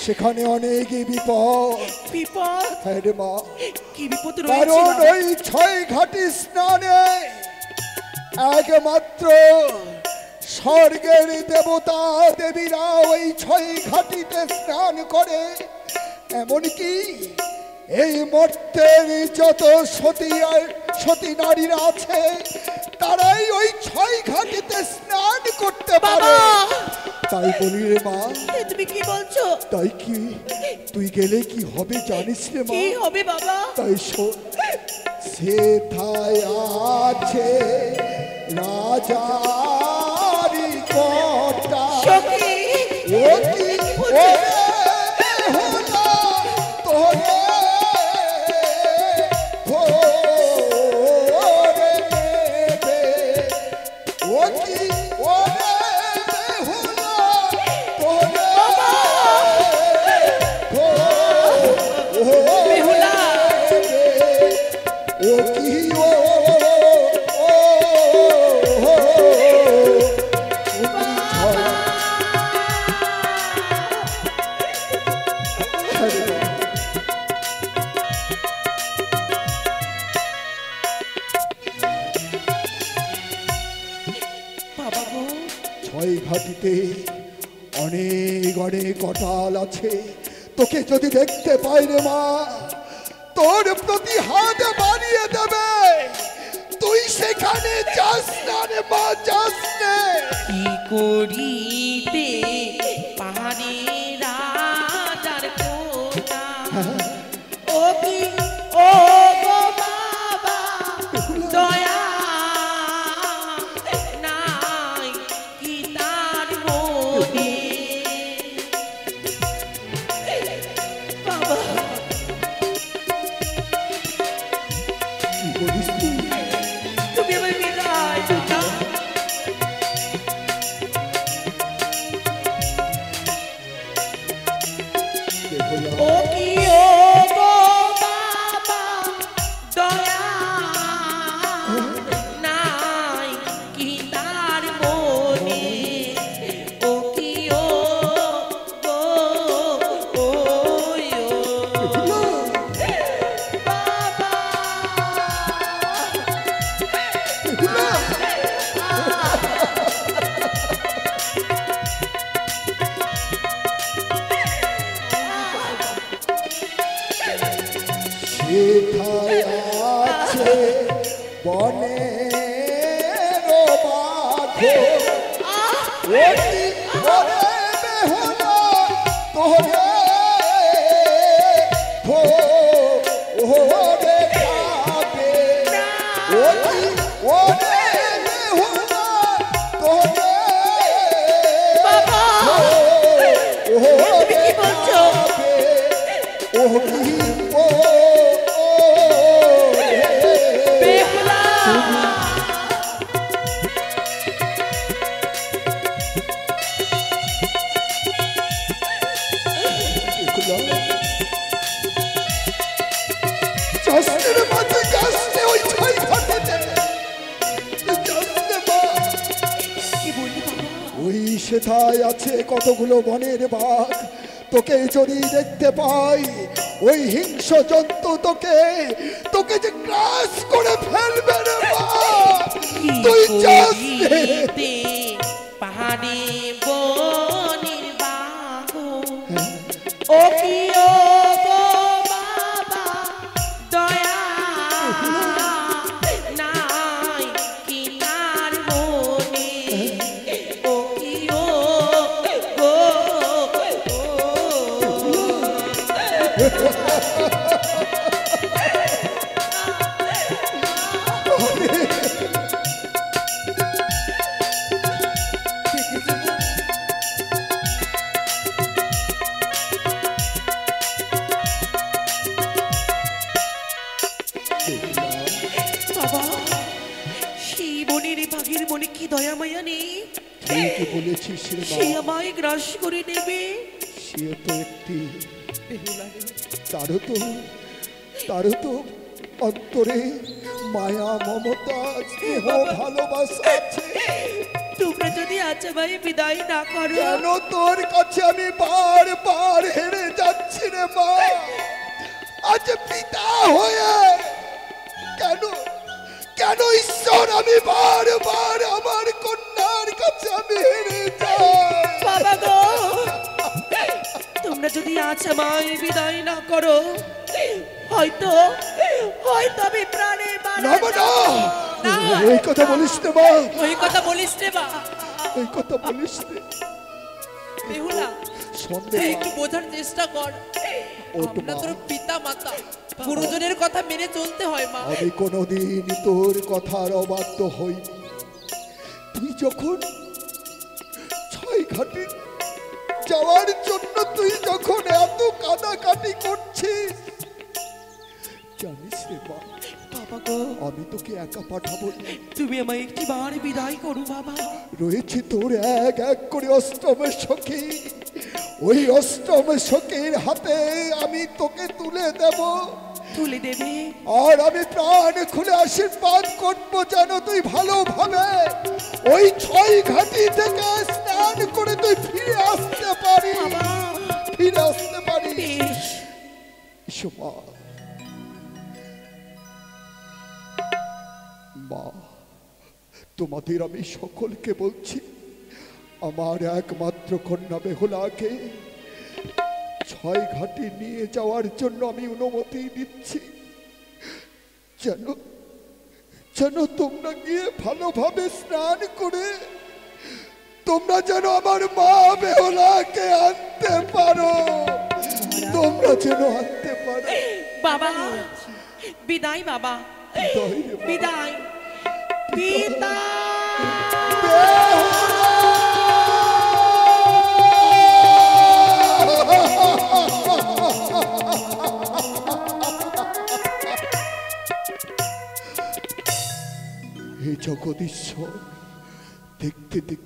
সেখানে অনেক বিপদ বিপদ হ্যাঁ রে মা কি বিপদ রয়েছে কারণ ওই ছয় ঘাটি স্নানে একমাত্র স্বর্গের দেবতা দেবীরা ওই ছয় ঘাটিতে স্নান করে এমনকি এই মর্তের যত সতী নারীরা আছে তারাই ওই ছয় ঘাটিতে স্নান করতে পারে তাই বলি রে মা তুমি কি বলছো তাই কি তুই গেলে কি হবে জানিস রে মা কি হবে বাবা তাই সেথায় আছে রাজারি কোটা সখী ও কি ওরে হলো তোরে ওরে দেবে ও কি ওরে হলো তোরে বেহুলা ও কি ছয় ঘাটিতে অনেক অনেক কটাল আছে তোকে যদি দেখতে পাই রে মা তোর প্রতি হাত বাড়িয়ে দেবে তুই সেখানে যাস না রে মা যাস না কি করিতে পাহাড়ে রাজার কোটা ও কি ও গো বাবা দয়া নাই কি তার মনে বাবা কি করিস তুই তুমি আমার বিদায় দাও ও কি ও গো বাবা দয়া নাই কি তার মনে ও কি ও গো বাবা সেথায় আছে বনের বাঘ ওটি ওরে বেহুলা তোরে ওরে খাবে ওটি ওরে বেহুলা তোরে বাবা তুমি কি বলছো ও কি ও বেহুলা সেথায় আছে কতগুলো বনের বাঘ, তোকে যদি দেখতে পাই ওই হিংস্র জন্তু তোকে তোকে যে গ্রাস করে ফেলবে রে মা। কি তুই যাস রে। করিতে পাহাড়ে বনের বাঘ, ও কি ও গো বাবা দয়া নাই কি তার মনে, ও কি ও গো বাবা, সেই বনের বাঘের মনে কি দয়া মায়া নেই? ঠিকই বলেছিস রে সে মা। আমায় গ্রাস করে নেবে। সে তো একটি, তারও তো অন্তরে মায়া মমতা স্নেহ ভালোবাসা আছে। তোমরা যদি আজ আমায় বিদায় না করো, কেন তোর কাছে আমি বারবার হেরে যাচ্ছি রে মা? আজ পিতা হয়ে কেন কেন ঈশ্বর আমি বারবার আমার কন্যার কাছে আমি হেরে যাই? বাবা গো, তোমরা যদি আজ আমায় বিদায় না করো, হয়তো হয়তো আমি প্রাণে মারা না মা, যাবো। না, না, এই কথা বলিস না মা, ওই কথা বলিস রে বা। এই কথা বলিস না। বেহুলা, সন্দেহ একটু বোঝার চেষ্টা কর। ও তো আমরা মা। তোর পিতা মাতা, গুরুজনের কথা মেনে চলতে হয় মা। আমি কোনোদিন তোর কথার অবাধ্য হইনি। তুই যখন ছয় ঘাটে যাওয়ার জন্য তুই যখন এত কাটাকাটি করছিস, জানিস রে মা, বাবা গো, আমি তোকে একা পাঠাবো না। তুমি আমায় একটি বার বিদায় করো বাবা। রয়েছে তোর এক এক করে অষ্টমের সখী, ওই অষ্টমের সখীর হাতে আমি তোকে তুলে দেব। তুলে দেবে। আর আমি প্রাণ খুলে আশীর্বাদ করবো যেন তুই ভালোভাবে ওই ছয় ঘাটি থেকে স্নান করে তুই ফিরে আসতে পারি, বাবা, ফিরে আসতে পারি। বেশ। এসো মা। মা, তোমাদের আমি সকলকে বলছি, আমার একমাত্র কন্যা বেহুলাকে ছয় ঘাটে নিয়ে যাওয়ার জন্য আমি অনুমতি দিচ্ছি। যেন যেন তোমরা গিয়ে ভালোভাবে স্নান করে তোমরা যেন আমার মা বেহুলাকে আনতে পারো, তোমরা যেন আনতে পারো। বাবা, বিদায় বাবা, বিদায় রে মা। বিদায়, বিদায়। হে জগদীশ্বর, দেখতে দেখতে